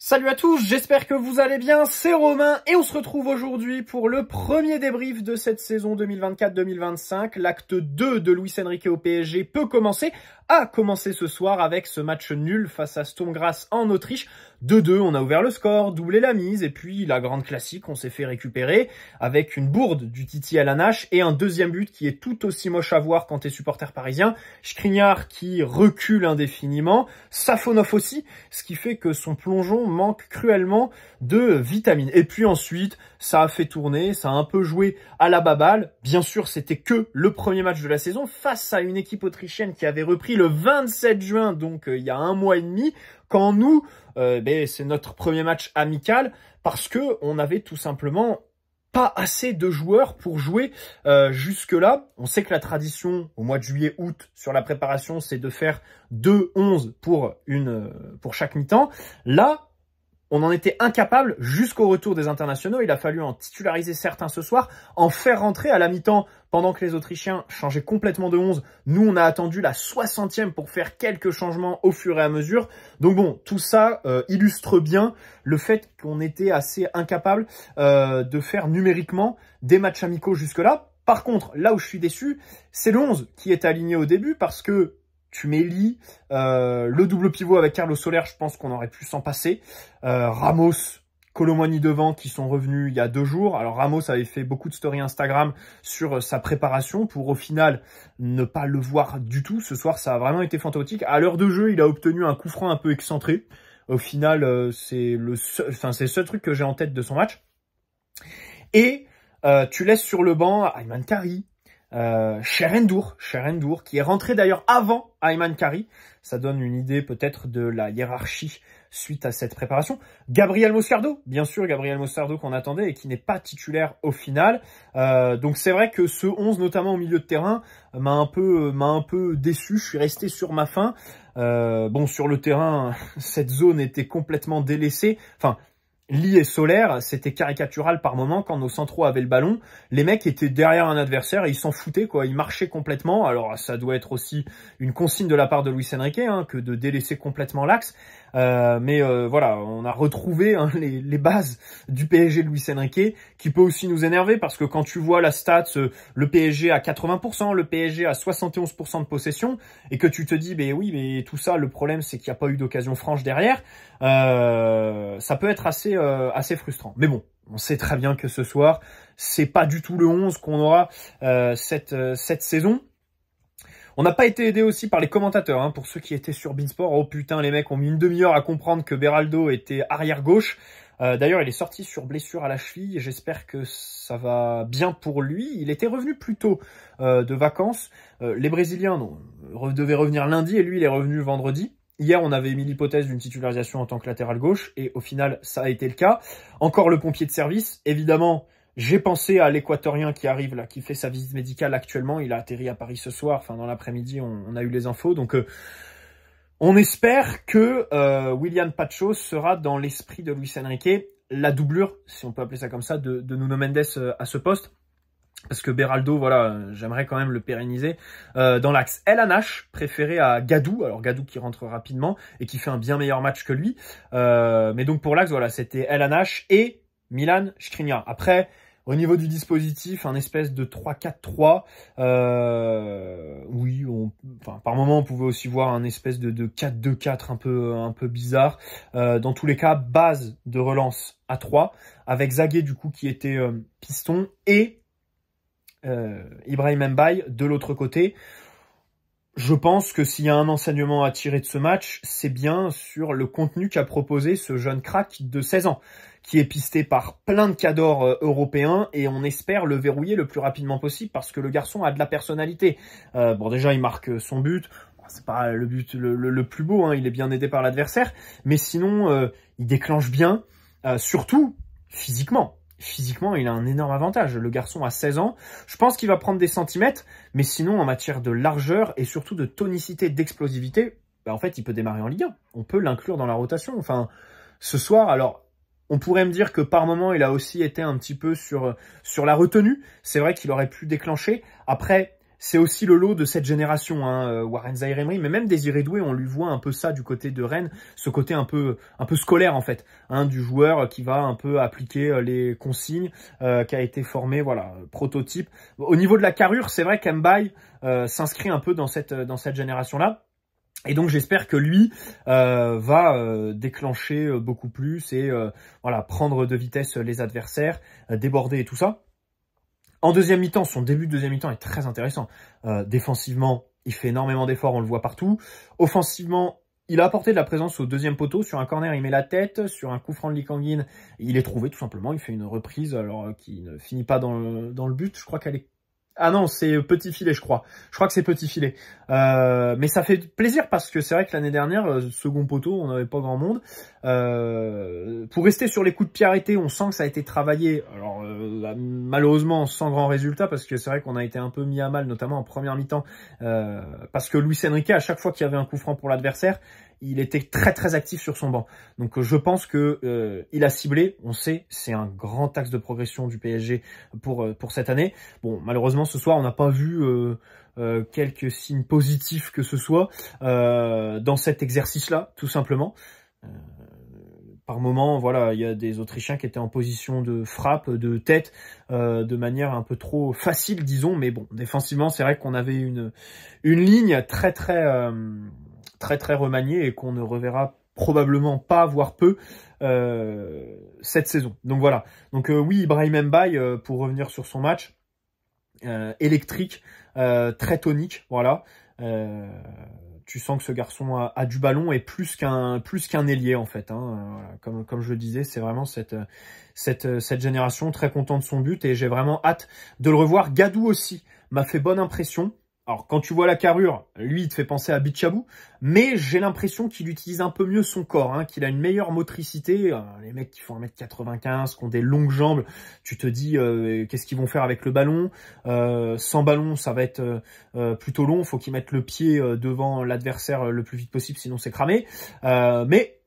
Salut à tous, j'espère que vous allez bien, c'est Romain et on se retrouve aujourd'hui pour le premier débrief de cette saison 2024-2025. L'acte 2 de Luis Enrique au PSG a commencé ce soir avec ce match nul face à Sturm Graz en Autriche. 2-2, on a ouvert le score, doublé la mise et puis la grande classique, on s'est fait récupérer avec une bourde du Titi El Hanache et un deuxième but qui est tout aussi moche à voir quand t'es supporter parisien. Skriniar qui recule indéfiniment, Safonov aussi, ce qui fait que son plongeon manque cruellement de vitamines. Et puis ensuite, ça a fait tourner, ça a un peu joué à la baballe. Bien sûr, c'était que le premier match de la saison face à une équipe autrichienne qui avait repris le 27 juin, donc il y a un mois et demi, quand nous, c'est notre premier match amical parce que on avait tout simplement pas assez de joueurs pour jouer jusque-là. On sait que la tradition au mois de juillet-août sur la préparation, c'est de faire 2-11 pour chaque mi-temps. Là, on en était incapable jusqu'au retour des internationaux. Il a fallu en titulariser certains ce soir, en faire rentrer à la mi-temps pendant que les Autrichiens changeaient complètement de 11. Nous, on a attendu la 60e pour faire quelques changements au fur et à mesure. Donc bon, tout ça illustre bien le fait qu'on était assez incapable de faire numériquement des matchs amicaux jusque-là. Par contre, là où je suis déçu, c'est le 11 qui est aligné au début parce que tu mets Lee, le double pivot avec Carlos Soler, je pense qu'on aurait pu s'en passer. Ramos, Kolo Muani devant qui sont revenus il y a 2 jours. Alors Ramos avait fait beaucoup de stories Instagram sur sa préparation pour au final ne pas le voir du tout. Ce soir, ça a vraiment été fantastique. À l'heure de jeu, il a obtenu un coup franc un peu excentré. Au final, c'est le seul truc que j'ai en tête de son match. Et tu laisses sur le banc Ayman Kari, Cher N'Dour, qui est rentré d'ailleurs avant Ayman Kari. Ça donne une idée peut-être de la hiérarchie suite à cette préparation. Gabriel Moscardo, bien sûr, Gabriel Moscardo qu'on attendait et qui n'est pas titulaire au final. Donc c'est vrai que ce 11, notamment au milieu de terrain, m'a un peu déçu. Je suis resté sur ma faim. Bon, sur le terrain, cette zone était complètement délaissée. Enfin, Lee et Soler, c'était caricatural par moment quand nos centraux avaient le ballon. Les mecs étaient derrière un adversaire et ils s'en foutaient, quoi. Ils marchaient complètement. Alors, ça doit être aussi une consigne de la part de Luis Enrique, que de délaisser complètement l'axe. Mais voilà, on a retrouvé les bases du PSG de Luis Enrique, qui peut aussi nous énerver parce que quand tu vois la stats, le PSG à 80%, le PSG à 71% de possession, et que tu te dis, oui, mais tout ça, le problème, c'est qu'il n'y a pas eu d'occasion franche derrière, ça peut être assez frustrant. Mais bon, on sait très bien que ce soir, c'est pas du tout le 11 qu'on aura cette saison. On n'a pas été aidé aussi par les commentateurs, pour ceux qui étaient sur Beansport. Oh putain, les mecs ont mis une demi-heure à comprendre que Beraldo était arrière-gauche. D'ailleurs, il est sorti sur blessure à la cheville. J'espère que ça va bien pour lui. Il était revenu plus tôt de vacances. Les Brésiliens devaient revenir lundi et lui, il est revenu vendredi. Hier, on avait mis l'hypothèse d'une titularisation en tant que latéral gauche et au final, ça a été le cas. Encore le pompier de service, évidemment. J'ai pensé à l'Équatorien qui arrive là, qui fait sa visite médicale actuellement. Il a atterri à Paris ce soir. Enfin, dans l'après-midi, on a eu les infos. Donc, on espère que Willian Pacho sera dans l'esprit de Luis Enrique, la doublure, si on peut appeler ça comme ça, de Nuno Mendes à ce poste. Parce que Beraldo, voilà, j'aimerais quand même le pérenniser dans l'axe El Hanache, préféré à Gadou. Alors Gadou qui rentre rapidement et qui fait un bien meilleur match que lui. Mais donc pour l'axe, voilà, c'était El Hanache et Milan Skriniar. Après, au niveau du dispositif, un espèce de 3-4-3. Oui, par moment, on pouvait aussi voir un espèce de 4-2-4 un peu bizarre. Dans tous les cas, base de relance à 3, avec Zagué, du coup, qui était piston, et Ibrahim Mbaye de l'autre côté. Je pense que s'il y a un enseignement à tirer de ce match, c'est bien sur le contenu qu'a proposé ce jeune crack de 16 ans, qui est pisté par plein de cadors européens, et on espère le verrouiller le plus rapidement possible parce que le garçon a de la personnalité. Bon, déjà, il marque son but. C'est pas le but le plus beau, il est bien aidé par l'adversaire, mais sinon, il déclenche bien, surtout physiquement. Physiquement, il a un énorme avantage. Le garçon a 16 ans. Je pense qu'il va prendre des centimètres, mais sinon, en matière de largeur et surtout de tonicité, d'explosivité, en fait, il peut démarrer en Ligue 1. On peut l'inclure dans la rotation. Enfin, ce soir, alors, on pourrait me dire que par moment, il a aussi été un petit peu sur la retenue. C'est vrai qu'il aurait pu déclencher. Après, c'est aussi le lot de cette génération, hein, Warren Zaïre-Emery, mais même Désiré Doué, on lui voit un peu ça du côté de Rennes, ce côté un peu scolaire en fait, hein, du joueur qui va un peu appliquer les consignes, qui a été formé, voilà, prototype. Au niveau de la carrure, c'est vrai qu'Mbaye s'inscrit un peu dans cette génération-là. Et donc j'espère que lui va déclencher beaucoup plus et voilà, prendre de vitesse les adversaires, déborder et tout ça. En deuxième mi-temps, son début de deuxième mi-temps est très intéressant. Défensivement, il fait énormément d'efforts, on le voit partout. Offensivement, il a apporté de la présence au deuxième poteau. Sur un corner, il met la tête. Sur un coup franc de Lee Kang-in, il est trouvé tout simplement. Il fait une reprise alors qui ne finit pas dans le but. Je crois qu'elle est... Ah non, c'est petit filet, je crois. Je crois que c'est petit filet. Mais ça fait plaisir parce que c'est vrai que l'année dernière, second poteau, on n'avait pas grand monde. Pour rester sur les coups de pied arrêtés, on sent que ça a été travaillé. Alors malheureusement sans grand résultat parce que c'est vrai qu'on a été un peu mis à mal, notamment en première mi-temps, parce que Luis Enrique, à chaque fois qu'il y avait un coup franc pour l'adversaire, il était très actif sur son banc. Donc je pense que il a ciblé, on sait, c'est un grand axe de progression du PSG pour cette année. Bon, malheureusement ce soir on n'a pas vu quelques signes positifs que ce soit dans cet exercice-là, tout simplement. Par moment, voilà, il y a des Autrichiens qui étaient en position de frappe, de tête, de manière un peu trop facile, disons. Mais bon, défensivement, c'est vrai qu'on avait une ligne très remaniée et qu'on ne reverra probablement pas, voire peu, cette saison. Donc voilà. Donc oui, Ibrahim Mbaye, pour revenir sur son match, électrique, très tonique, voilà. Tu sens que ce garçon a du ballon et plus qu'un ailier en fait, hein. Voilà, comme je le disais, c'est vraiment cette génération, très content de son but et j'ai vraiment hâte de le revoir. Gadou aussi m'a fait bonne impression. Alors, quand tu vois la carrure, lui, il te fait penser à Bichabou, mais j'ai l'impression qu'il utilise un peu mieux son corps, hein, qu'il a une meilleure motricité. Les mecs qui font 1m95, qui ont des longues jambes, tu te dis, qu'est-ce qu'ils vont faire avec le ballon? Sans ballon, ça va être plutôt long, faut qu'ils mettent le pied devant l'adversaire le plus vite possible, sinon c'est cramé. Mais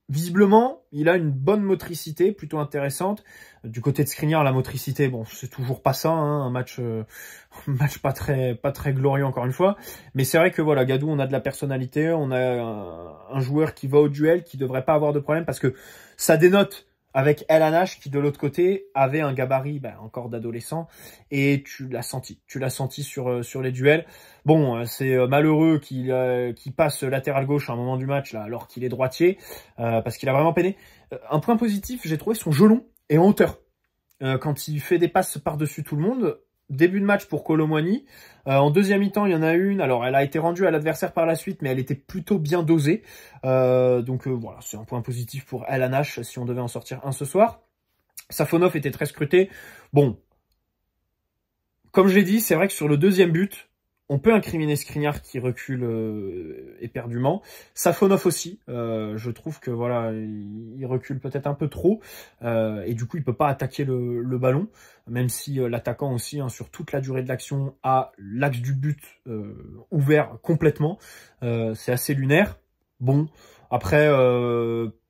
visiblement, il a une bonne motricité, plutôt intéressante. Du côté de Skriniar, la motricité, bon, c'est toujours pas ça, hein, un match pas très glorieux encore une fois. Mais c'est vrai que voilà, Gadou, on a de la personnalité, on a un joueur qui va au duel, qui devrait pas avoir de problème parce que ça dénote avec El Hanash qui de l'autre côté avait un gabarit encore d'adolescent et tu l'as senti sur les duels. Bon, c'est malheureux qu'il passe latéral gauche à un moment du match là alors qu'il est droitier parce qu'il a vraiment peiné. Un point positif, j'ai trouvé son gelon et en hauteur. Quand il fait des passes par-dessus tout le monde, début de match pour Kolo Muani. En deuxième mi-temps, il y en a une. Alors, elle a été rendue à l'adversaire par la suite, mais elle était plutôt bien dosée. Donc voilà, c'est un point positif pour El Hanash si on devait en sortir un ce soir. Safonov était très scruté. Bon, comme je l'ai dit, c'est vrai que sur le deuxième but, on peut incriminer Skriniar qui recule éperdument. Safonov aussi, je trouve que voilà, il recule peut-être un peu trop et du coup il peut pas attaquer le ballon, même si l'attaquant aussi hein, sur toute la durée de l'action a l'axe du but ouvert complètement. C'est assez lunaire. Bon, après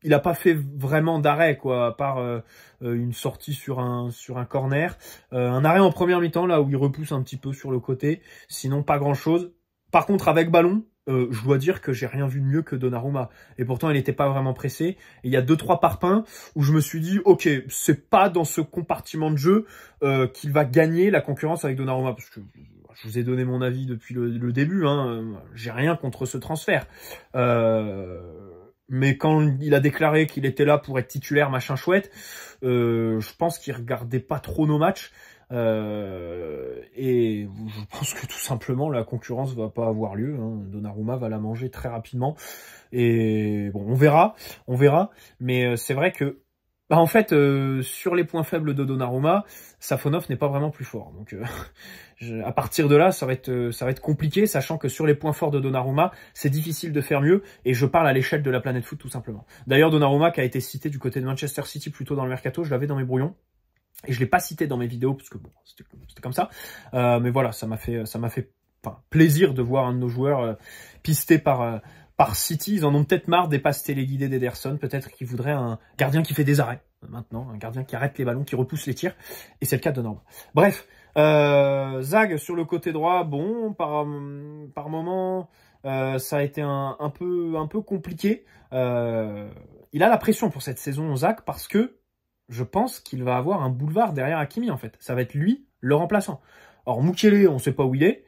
il a pas fait vraiment d'arrêt quoi, à part une sortie sur un corner, un arrêt en première mi-temps là où il repousse un petit peu sur le côté, sinon pas grand chose. Par contre avec ballon, je dois dire que j'ai rien vu de mieux que Donnarumma et pourtant il n'était pas vraiment pressé. Et il y a 2-3 parpaings où je me suis dit ok, c'est pas dans ce compartiment de jeu qu'il va gagner la concurrence avec Donnarumma parce que je vous ai donné mon avis depuis le début, hein, j'ai rien contre ce transfert. Mais quand il a déclaré qu'il était là pour être titulaire, machin chouette, je pense qu'il regardait pas trop nos matchs. Et je pense que tout simplement la concurrence va pas avoir lieu. Hein. Donnarumma va la manger très rapidement. Et bon, on verra. Mais c'est vrai que en fait, sur les points faibles de Donnarumma, Safonov n'est pas vraiment plus fort. Donc, à partir de là, ça va être compliqué, sachant que sur les points forts de Donnarumma, c'est difficile de faire mieux. Et je parle à l'échelle de la planète foot, tout simplement. D'ailleurs, Donnarumma, qui a été cité du côté de Manchester City plus tôt dans le mercato, je l'avais dans mes brouillons. Et je l'ai pas cité dans mes vidéos, parce que bon, c'était comme ça. Mais voilà, ça m'a fait plaisir de voir un de nos joueurs pisté par City. Ils en ont peut-être marre des passes téléguidées d'Ederson. Peut-être qu'ils voudraient un gardien qui fait des arrêts maintenant, un gardien qui arrête les ballons, qui repousse les tirs. Et c'est le cas de Donnarumma. Bref, Zag sur le côté droit, bon, par moment, ça a été un peu compliqué. Il a la pression pour cette saison, Zag, parce que je pense qu'il va avoir un boulevard derrière Hakimi, en fait. Ça va être lui, le remplaçant. Or, Mukiele, on ne sait pas où il est.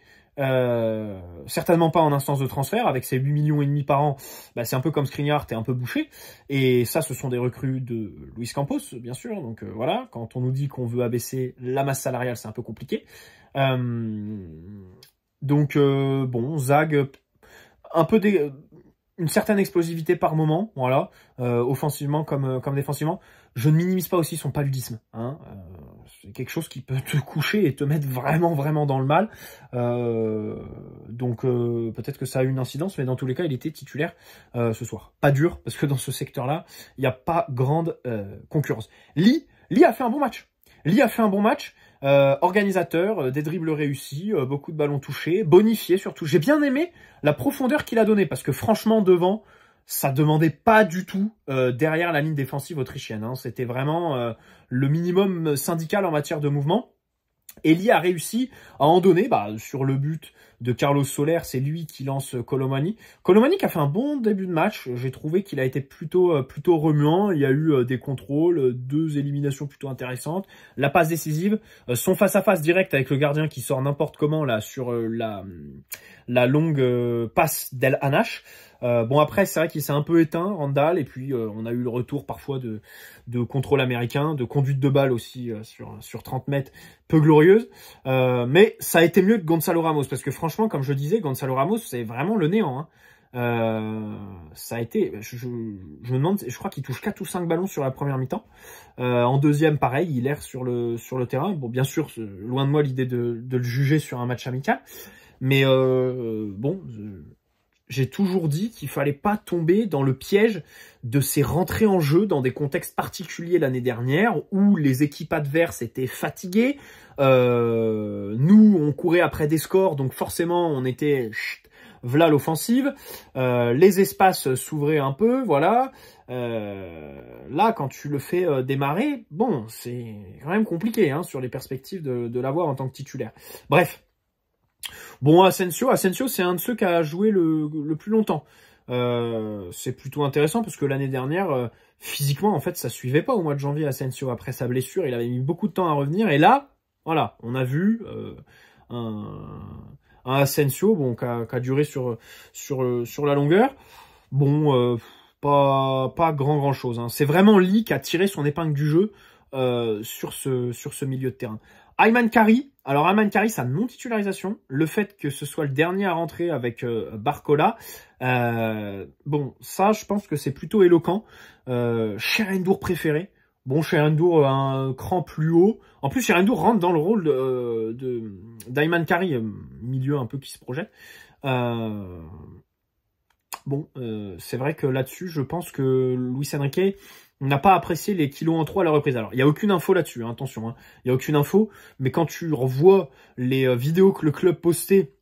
Certainement pas en instance de transfert. Avec ses 8,5 millions par an, bah, c'est un peu comme Skriniar, t'es un peu bouché. Et ça, ce sont des recrues de Luis Campos, bien sûr. Donc voilà, quand on nous dit qu'on veut abaisser la masse salariale, c'est un peu compliqué. Bon, Zag, un peu une certaine explosivité par moment, voilà, offensivement comme défensivement. Je ne minimise pas aussi son paludisme, hein. C'est quelque chose qui peut te coucher et te mettre vraiment dans le mal. Peut-être que ça a eu une incidence, mais dans tous les cas, il était titulaire ce soir. Pas dur, parce que dans ce secteur-là, il n'y a pas grande concurrence. Lee a fait un bon match. Organisateur, des dribbles réussis, beaucoup de ballons touchés, bonifié surtout. J'ai bien aimé la profondeur qu'il a donnée, parce que franchement, devant, ça demandait pas du tout derrière la ligne défensive autrichienne, hein. C'était vraiment le minimum syndical en matière de mouvement. Eli a réussi à en donner sur le but de Carlos Soler, c'est lui qui lance Colomani. Colomani qui a fait un bon début de match, j'ai trouvé qu'il a été plutôt remuant, il y a eu des contrôles, 2 éliminations plutôt intéressantes, la passe décisive, son face-à-face direct avec le gardien qui sort n'importe comment là sur la longue passe d'El Hanash. Bon après c'est vrai qu'il s'est un peu éteint, Randall, et puis on a eu le retour parfois de contrôle américain, de conduite de balle aussi sur 30 mètres, peu glorieuse, mais ça a été mieux que Gonzalo Ramos, parce que franchement comme je disais, Gonzalo Ramos c'est vraiment le néant, hein. Ça a été, je me demande, je crois qu'il touche 4 ou 5 ballons sur la première mi-temps, en deuxième pareil, il erre sur le terrain. Bon bien sûr, loin de moi l'idée de le juger sur un match amical, mais bon, j'ai toujours dit qu'il fallait pas tomber dans le piège de ces rentrées en jeu dans des contextes particuliers l'année dernière où les équipes adverses étaient fatiguées. Nous, on courait après des scores, donc forcément, on était v'là l'offensive. Les espaces s'ouvraient un peu, voilà. Là, quand tu le fais démarrer, bon, c'est quand même compliqué hein, sur les perspectives de l'avoir en tant que titulaire. Bref. Bon, Asensio, c'est un de ceux qui a joué le plus longtemps. C'est plutôt intéressant parce que l'année dernière, physiquement, en fait, ça suivait pas au mois de janvier. Asensio, après sa blessure, il avait mis beaucoup de temps à revenir. Et là, voilà, on a vu un Asensio, bon, qui a duré sur la longueur. Bon, pas grand chose. Hein. C'est vraiment Lee qui a tiré son épingle du jeu sur ce milieu de terrain. Ayman Kari, alors Ayman Kari, sa non-titularisation, le fait que ce soit le dernier à rentrer avec Barcola, bon, ça, je pense que c'est plutôt éloquent. Cherendou préféré. Bon, Cherendou un cran plus haut. En plus, Cherendou rentre dans le rôle d'Ayman Kari, milieu un peu qui se projette. Bon, c'est vrai que là-dessus, je pense que Luis Enrique n'a pas apprécié les kilos en trop à la reprise. Alors, il n'y a aucune info là-dessus, hein, attention, hein, il n'y a aucune info, mais quand tu revois les vidéos que le club postait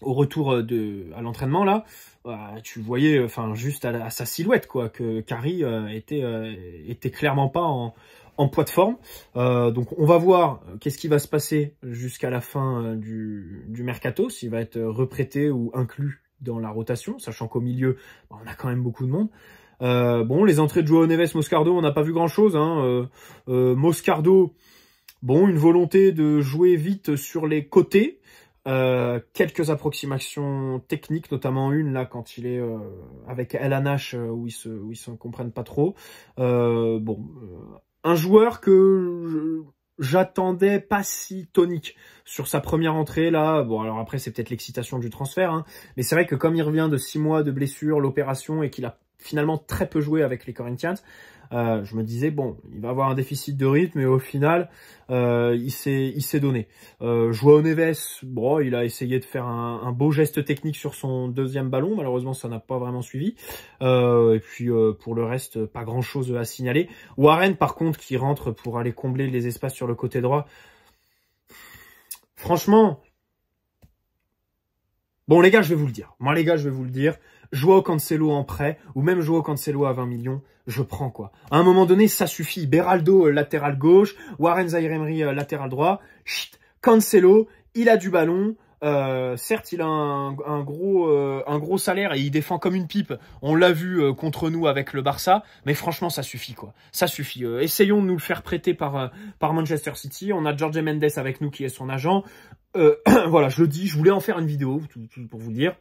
au retour à l'entraînement, là, tu voyais enfin juste à sa silhouette, quoi, que Kari était clairement pas en poids de forme. Donc, on va voir qu'est-ce qui va se passer jusqu'à la fin du mercato, s'il va être reprêté ou inclus dans la rotation, sachant qu'au milieu, on a quand même beaucoup de monde. Bon, les entrées de João Neves, Moscardo, on n'a pas vu grand-chose. Hein. Moscardo, bon, une volonté de jouer vite sur les côtés. Quelques approximations techniques, notamment une là quand il est avec El Hanash où ils se comprennent pas trop. Bon, un joueur que j'attendais pas si tonique sur sa première entrée là. Bon, alors après c'est peut-être l'excitation du transfert, hein, mais c'est vrai que comme il revient de 6 mois de blessure, l'opération, et qu'il a finalement très peu joué avec les Corinthians, je me disais bon, il va avoir un déficit de rythme, et au final il s'est donné. João Neves, bon, il a essayé de faire un beau geste technique sur son deuxième ballon, malheureusement ça n'a pas vraiment suivi, et puis pour le reste pas grand chose à signaler. Warren par contre qui rentre pour aller combler les espaces sur le côté droit, franchement, bon les gars, je vais vous le dire, Joao Cancelo en prêt, ou même Joao Cancelo à 20 millions, je prends quoi. À un moment donné, ça suffit. Beraldo, latéral gauche, Warren Zaïre-Emery, latéral droit. Chut, Cancelo, il a du ballon. Certes, il a un gros salaire et il défend comme une pipe. On l'a vu contre nous avec le Barça, mais franchement, ça suffit quoi. Ça suffit. Essayons de nous le faire prêter par Manchester City. On a Jorge Mendes avec nous qui est son agent. Voilà, je le dis, je voulais en faire une vidéo tout pour vous dire.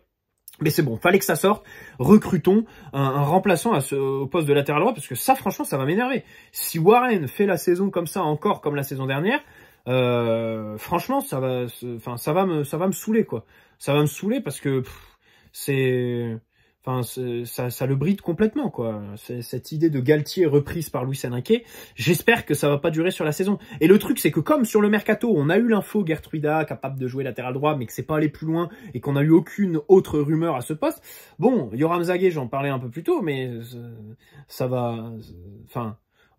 Mais c'est bon, fallait que ça sorte. Recrutons un remplaçant au poste de latéral droit parce que ça, franchement, ça va m'énerver. Si Warren fait la saison comme ça encore comme la saison dernière. Franchement, ça va me saouler quoi. Ça va me saouler parce que ça le bride complètement quoi. Cette idée de Galtier reprise par Luis Enrique, j'espère que ça va pas durer sur la saison. Et le truc c'est que comme sur le mercato, on a eu l'info Gertruida capable de jouer latéral droit, mais que c'est pas allé plus loin et qu'on a eu aucune autre rumeur à ce poste. Bon, Yoram Zagué, j'en parlais un peu plus tôt, mais ça va,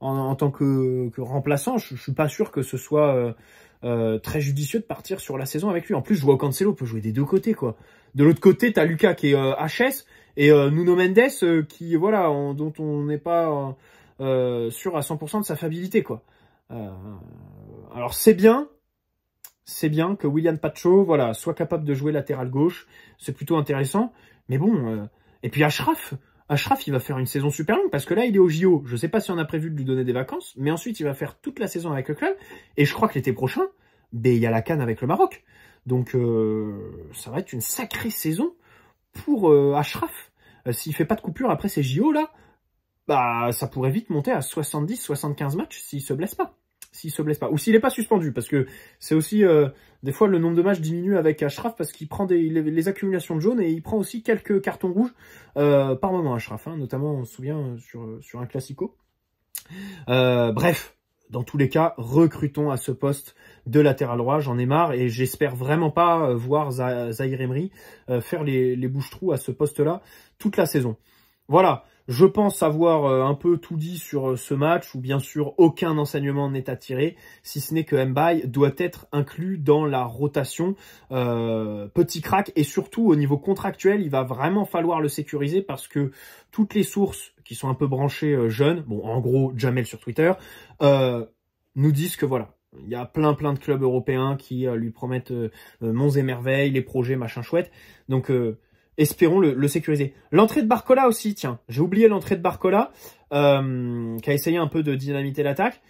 en tant que remplaçant, je suis pas sûr que ce soit très judicieux de partir sur la saison avec lui. En plus, Joao Cancelo peut jouer des deux côtés, quoi. De l'autre côté, t'as Lucas qui est HS et Nuno Mendes qui, voilà, dont on n'est pas sûr à 100% de sa fiabilité, quoi. Alors c'est bien que William Pacho, voilà, soit capable de jouer latéral gauche. C'est plutôt intéressant. Mais bon, et puis Achraf, il va faire une saison super longue parce que là, il est au JO. Je sais pas si on a prévu de lui donner des vacances, mais ensuite, il va faire toute la saison avec le club. Et je crois que l'été prochain, il y a la CAN avec le Maroc. Donc, ça va être une sacrée saison pour Achraf. S'il fait pas de coupure après ces JO là, bah ça pourrait vite monter à 70-75 matchs s'il se blesse pas. Ou s'il n'est pas suspendu, parce que c'est aussi, des fois, le nombre de matchs diminue avec Achraf, parce qu'il prend les accumulations de jaunes, et il prend aussi quelques cartons rouges par moment, Achraf, hein, notamment, on se souvient, sur un classico. Bref, dans tous les cas, recrutons à ce poste de latéral droit, j'en ai marre, et j'espère vraiment pas voir Zahir Emery faire les bouches-trous à ce poste-là toute la saison. Voilà. Je pense avoir un peu tout dit sur ce match, où bien sûr aucun enseignement n'est à tirer, si ce n'est que Mbaye doit être inclus dans la rotation. Petit crack, et surtout au niveau contractuel, il va vraiment falloir le sécuriser parce que toutes les sources qui sont un peu branchées jeunes, bon en gros Jamel sur Twitter, nous disent que voilà, il y a plein de clubs européens qui lui promettent monts et merveilles, les projets machin chouette, donc espérons le sécuriser. L'entrée de Barcola aussi, tiens, j'ai oublié l'entrée de Barcola, qui a essayé un peu de dynamiter l'attaque.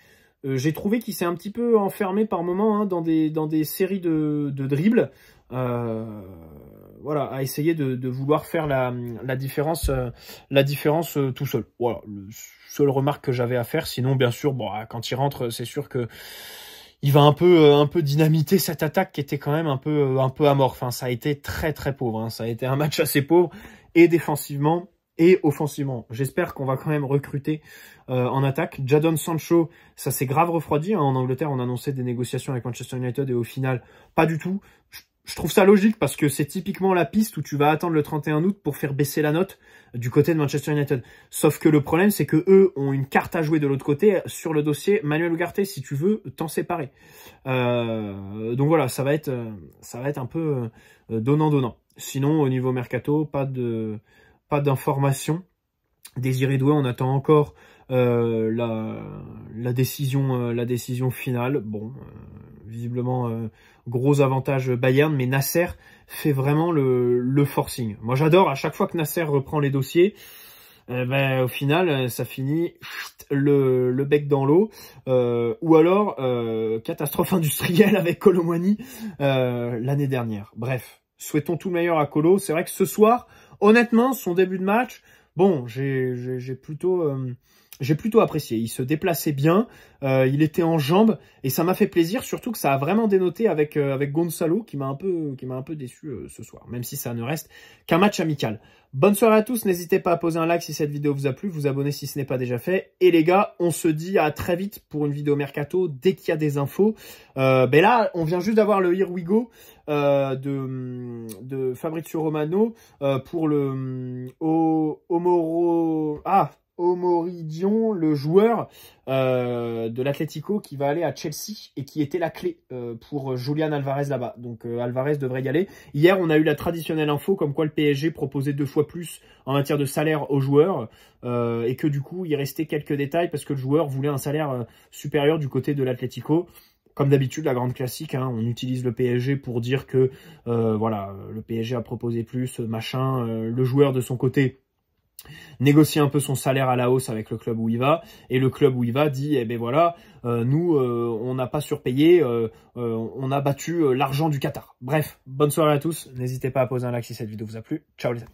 J'ai trouvé qu'il s'est un petit peu enfermé par moments dans des séries de dribbles. Voilà, à essayer de vouloir faire la différence tout seul. Voilà, le seul remarque que j'avais à faire. Sinon, bien sûr, bon, quand il rentre, c'est sûr que il va un peu dynamiter cette attaque qui était quand même un peu amorphe. Hein. Ça a été très pauvre. Hein. Ça a été un match assez pauvre, et défensivement et offensivement. J'espère qu'on va quand même recruter en attaque. Jadon Sancho, ça s'est grave refroidi. Hein. En Angleterre, on annonçait des négociations avec Manchester United et au final, pas du tout. Je trouve ça logique parce que c'est typiquement la piste où tu vas attendre le 31 août pour faire baisser la note du côté de Manchester United. Sauf que le problème, c'est que eux ont une carte à jouer de l'autre côté sur le dossier Manuel Ugarte, si tu veux t'en séparer. Donc voilà, ça va être un peu donnant-donnant. Sinon, au niveau mercato, pas d'informations. Désiré Doué, on attend encore la décision finale. Bon, visiblement gros avantage Bayern, mais Nasser fait vraiment le forcing. Moi j'adore, à chaque fois que Nasser reprend les dossiers, au final ça finit le bec dans l'eau, ou alors catastrophe industrielle avec Kolo Muani l'année dernière. Bref, souhaitons tout le meilleur à Kolo. C'est vrai que ce soir, honnêtement, son début de match, bon, j'ai plutôt apprécié. Il se déplaçait bien, il était en jambes et ça m'a fait plaisir. Surtout que ça a vraiment dénoté avec Gonzalo qui m'a un peu déçu ce soir, même si ça ne reste qu'un match amical. Bonne soirée à tous. N'hésitez pas à poser un like si cette vidéo vous a plu, vous abonner si ce n'est pas déjà fait. Et les gars, on se dit à très vite pour une vidéo mercato dès qu'il y a des infos. Là, on vient juste d'avoir le Here We Go de Fabrizio Romano pour le Omoridion, le joueur de l'Atlético qui va aller à Chelsea et qui était la clé pour Julián Alvarez là-bas. Donc Alvarez devrait y aller. Hier, on a eu la traditionnelle info comme quoi le PSG proposait 2 fois plus en matière de salaire aux joueurs et que du coup, il restait quelques détails parce que le joueur voulait un salaire supérieur du côté de l'Atlético. comme d'habitude, la grande classique, hein, on utilise le PSG pour dire que voilà, le PSG a proposé plus, machin, le joueur de son côté négocie un peu son salaire à la hausse avec le club où il va, et le club où il va dit, eh ben voilà, nous, on n'a pas surpayé, on a battu l'argent du Qatar. Bref, bonne soirée à tous, n'hésitez pas à poser un like si cette vidéo vous a plu, ciao les amis.